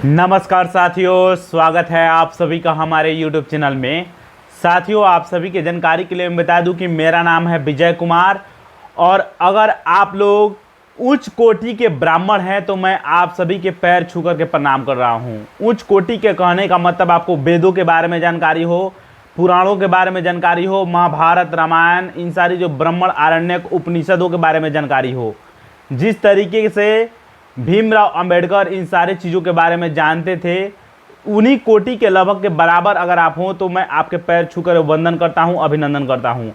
नमस्कार साथियों, स्वागत है आप सभी का हमारे YouTube चैनल में। साथियों, आप सभी के जानकारी के लिए मैं बता दूं कि मेरा नाम है विजय कुमार और अगर आप लोग उच्च कोटि के ब्राह्मण हैं तो मैं आप सभी के पैर छू करके प्रणाम कर रहा हूं। उच्च कोटि के कहने का मतलब आपको वेदों के बारे में जानकारी हो, पुराणों के बारे में जानकारी हो, महाभारत, रामायण, इन सारी जो ब्राह्मण, आरण्यक, उपनिषदों के बारे में जानकारी हो। जिस तरीके से भीमराव अंबेडकर इन सारी चीज़ों के बारे में जानते थे, उन्हीं कोटि के लगभग के बराबर अगर आप हों तो मैं आपके पैर छूकर वंदन करता हूं, अभिनंदन करता हूं।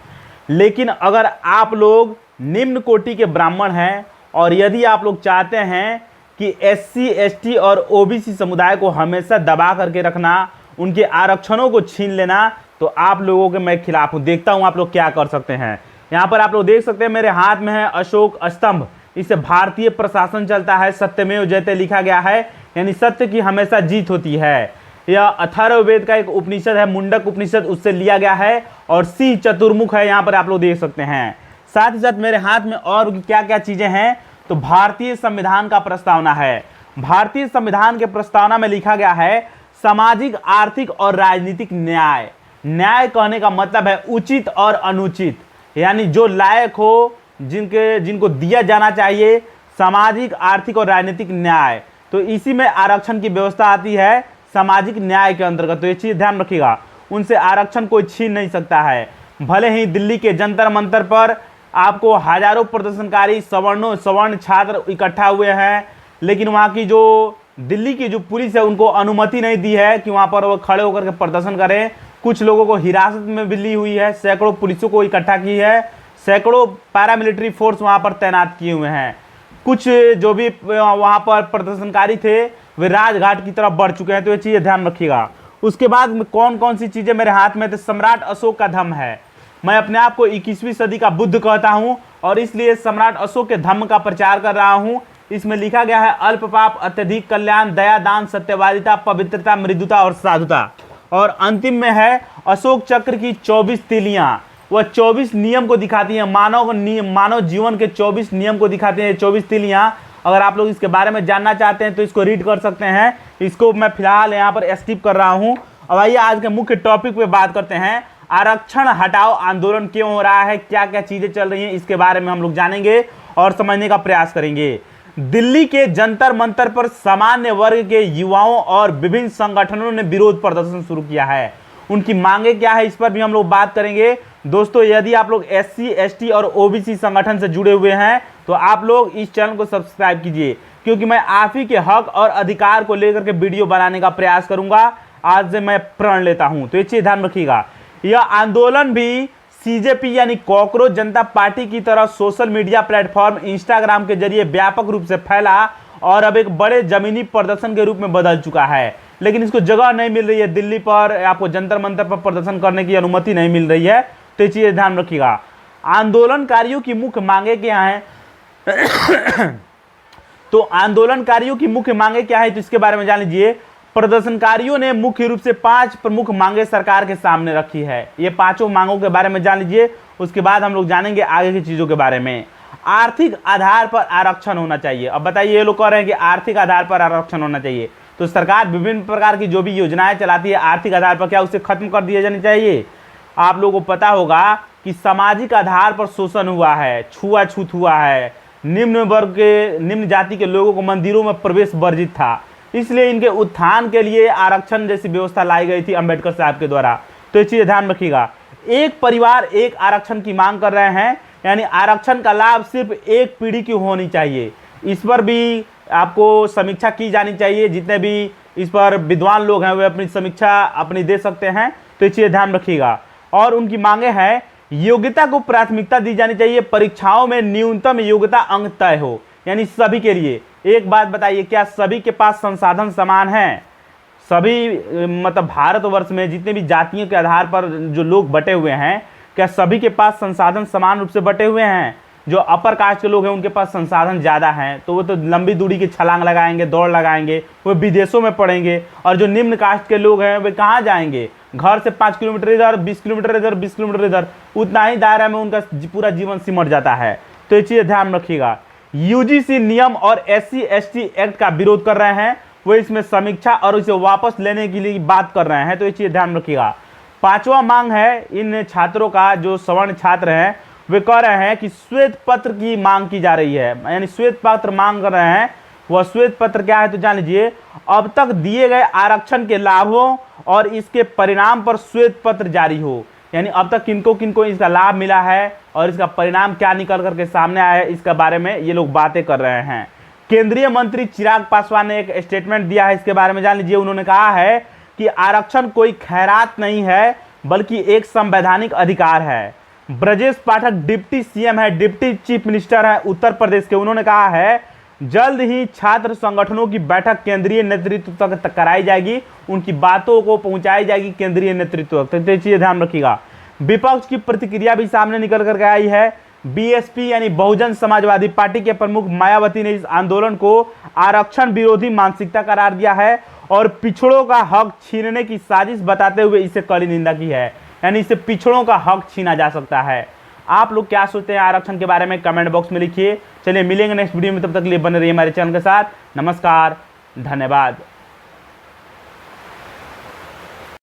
लेकिन अगर आप लोग निम्न कोटि के ब्राह्मण हैं और यदि आप लोग चाहते हैं कि SC, ST और OBC समुदाय को हमेशा दबा करके रखना, उनके आरक्षणों को छीन लेना, तो आप लोगों के मैं खिलाफ हूँ। देखता हूँ आप लोग क्या कर सकते हैं। यहाँ पर आप लोग देख सकते हैं मेरे हाथ में है अशोक स्तंभ। इससे भारतीय प्रशासन चलता है, सत्यमेव जयते लिखा गया है, यानी सत्य की हमेशा जीत होती है। यह अथर्ववेद का एक उपनिषद है, मुंडक उपनिषद, उससे लिया गया है और सी चतुर्मुख है, यहाँ पर आप लोग देख सकते हैं। साथ ही साथ मेरे हाथ में और क्या क्या चीजें हैं, तो भारतीय संविधान का प्रस्तावना है। भारतीय संविधान के प्रस्तावना में लिखा गया है सामाजिक, आर्थिक और राजनीतिक न्याय। न्याय कहने का मतलब है उचित और अनुचित, यानी जो लायक हो, जिनको दिया जाना चाहिए, सामाजिक, आर्थिक और राजनीतिक न्याय। तो इसी में आरक्षण की व्यवस्था आती है सामाजिक न्याय के अंतर्गत। तो ये चीज़ ध्यान रखिएगा, उनसे आरक्षण कोई छीन नहीं सकता है। भले ही दिल्ली के जंतर मंतर पर आपको हजारों प्रदर्शनकारी सवर्ण छात्र इकट्ठा हुए हैं, लेकिन वहाँ की जो दिल्ली की जो पुलिस है उनको अनुमति नहीं दी है कि वहाँ पर वो खड़े होकर के प्रदर्शन करें। कुछ लोगों को हिरासत में भी ली हुई है, सैकड़ों पुलिसों को इकट्ठा की है, सैकड़ों पैरामिलिट्री फोर्स वहाँ पर तैनात किए हुए हैं। कुछ जो भी वहाँ पर प्रदर्शनकारी थे वे राजघाट की तरफ बढ़ चुके हैं। तो ये चीज़ें ध्यान रखिएगा। उसके बाद कौन कौन सी चीज़ें मेरे हाथ में थे, सम्राट अशोक का धम्म है। मैं अपने आप को 21वीं सदी का बुद्ध कहता हूँ और इसलिए सम्राट अशोक के धम्म का प्रचार कर रहा हूँ। इसमें लिखा गया है अल्प पाप, अत्यधिक कल्याण, दया, दान, सत्यवादिता, पवित्रता, मृदुता और साधुता। और अंतिम में है अशोक चक्र की 24 तीलियाँ। वह 24 नियम को दिखाती हैं, मानव जीवन के 24 नियम को दिखाते हैं 24 तीलियाँ। अगर आप लोग इसके बारे में जानना चाहते हैं तो इसको रीड कर सकते हैं। इसको मैं फिलहाल यहाँ पर स्किप कर रहा हूँ। अब आइए आज के मुख्य टॉपिक पे बात करते हैं। आरक्षण हटाओ आंदोलन क्यों हो रहा है, क्या क्या चीज़ें चल रही हैं, इसके बारे में हम लोग जानेंगे और समझने का प्रयास करेंगे। दिल्ली के जंतर मंतर पर सामान्य वर्ग के युवाओं और विभिन्न संगठनों ने विरोध प्रदर्शन शुरू किया है। उनकी मांगे क्या है, इस पर भी हम लोग बात करेंगे। दोस्तों, यदि आप लोग SC, ST और OBC संगठन से जुड़े हुए हैं तो आप लोग इस चैनल को सब्सक्राइब कीजिए, क्योंकि मैं आप ही के हक और अधिकार को लेकर के वीडियो बनाने का प्रयास करूंगा। आज से मैं प्रण लेता हूं, तो ये चीज ध्यान रखिएगा। यह आंदोलन भी CJP यानी कॉकरोच जनता पार्टी की तरह सोशल मीडिया प्लेटफॉर्म इंस्टाग्राम के जरिए व्यापक रूप से फैला और अब एक बड़े जमीनी प्रदर्शन के रूप में बदल चुका है। लेकिन इसको जगह नहीं मिल रही है, दिल्ली पर आपको जंतर मंतर पर प्रदर्शन करने की अनुमति नहीं मिल रही है। तो ये चीज़ ध्यान रखिएगा। आंदोलनकारियों की मुख्य मांगे क्या हैं तो आंदोलनकारियों की मुख्य मांगे क्या है, तो इसके बारे में जान लीजिए। प्रदर्शनकारियों ने मुख्य रूप से 5 प्रमुख मांगे सरकार के सामने रखी है। ये 5 मांगों के बारे में जान लीजिए, उसके बाद हम लोग जानेंगे आगे की चीज़ों के बारे में। आर्थिक आधार पर आरक्षण होना चाहिए। अब बताइए, ये लोग कह रहे हैं कि आर्थिक आधार पर आरक्षण होना चाहिए, तो सरकार विभिन्न प्रकार की जो भी योजनाएं चलाती है आर्थिक आधार पर, क्या उसे खत्म कर दिया जानी चाहिए। आप लोगों को पता होगा कि सामाजिक आधार पर शोषण हुआ है, छुआछूत हुआ है, निम्न वर्ग के, निम्न जाति के लोगों को मंदिरों में प्रवेश वर्जित था, इसलिए इनके उत्थान के लिए आरक्षण जैसी व्यवस्था लाई गई थी अम्बेडकर साहब के द्वारा। तो ये चीज़ ध्यान रखिएगा। एक परिवार एक आरक्षण की मांग कर रहे हैं, यानी आरक्षण का लाभ सिर्फ एक पीढ़ी की होनी चाहिए। इस पर भी आपको समीक्षा की जानी चाहिए। जितने भी इस पर विद्वान लोग हैं वे अपनी समीक्षा अपनी दे सकते हैं। तो ये चीज़ ध्यान रखिएगा। और उनकी मांगे हैं योग्यता को प्राथमिकता दी जानी चाहिए, परीक्षाओं में न्यूनतम योग्यता अंक तय हो, यानी सभी के लिए। एक बात बताइए, क्या सभी के पास संसाधन समान हैं? सभी मतलब भारतवर्ष में जितने भी जातियों के आधार पर जो लोग बटे हुए हैं, क्या सभी के पास संसाधन समान रूप से बटे हुए हैं? जो अपर कास्ट के लोग हैं उनके पास संसाधन ज़्यादा हैं, तो वो तो लंबी दूरी की छलांग लगाएंगे, दौड़ लगाएंगे, वो विदेशों में पढ़ेंगे। और जो निम्न कास्ट के लोग हैं वे कहाँ जाएंगे? घर से 5 किलोमीटर इधर, 20 किलोमीटर इधर, 20 किलोमीटर इधर, उतना ही दायरा में उनका पूरा जीवन सिमट जाता है। तो ये चीज़ ध्यान रखिएगा। UGC नियम और SC ST एक्ट का विरोध कर रहे हैं। वो इसमें समीक्षा और इसे वापस लेने के लिए बात कर रहे हैं, तो ये चीज़ ध्यान रखिएगा। पांचवा मांग है इन छात्रों का, जो सवर्ण छात्र हैं वे कह रहे हैं कि श्वेत पत्र की मांग की जा रही है, यानी श्वेत पत्र मांग कर रहे हैं। वह श्वेत पत्र क्या है तो जान लीजिए। अब तक दिए गए आरक्षण के लाभों और इसके परिणाम पर श्वेत पत्र जारी हो, यानी अब तक किनको किनको इसका लाभ मिला है और इसका परिणाम क्या निकल करके सामने आया है, इसके बारे में ये लोग बातें कर रहे हैं। केंद्रीय मंत्री चिराग पासवान ने एक स्टेटमेंट दिया है, इसके बारे में जान लीजिए। उन्होंने कहा है कि आरक्षण कोई खैरात नहीं है बल्कि एक संवैधानिक अधिकार है। ब्रजेश पाठक डिप्टी सीएम है, डिप्टी चीफ मिनिस्टर है उत्तर प्रदेश के। उन्होंने कहा है जल्द ही छात्र संगठनों की बैठक केंद्रीय नेतृत्व तक कराई जाएगी, उनकी बातों को पहुंचाई जाएगी केंद्रीय नेतृत्व तक, तो ये चीज़ ध्यान रखिएगा। विपक्ष की प्रतिक्रिया भी सामने निकल कर आई है। बीएसपी यानी बहुजन समाजवादी पार्टी के प्रमुख मायावती ने इस आंदोलन को आरक्षण विरोधी मानसिकता करार दिया है और पिछड़ों का हक छीनने की साजिश बताते हुए इसे कड़ी निंदा की है, यानी इसे पिछड़ों का हक छीना जा सकता है। आप लोग क्या सोचते हैं आरक्षण के बारे में कमेंट बॉक्स में लिखिए। चलिए मिलेंगे नेक्स्ट वीडियो में, तब तक के लिए बने रहिए हमारे चैनल के साथ। नमस्कार, धन्यवाद।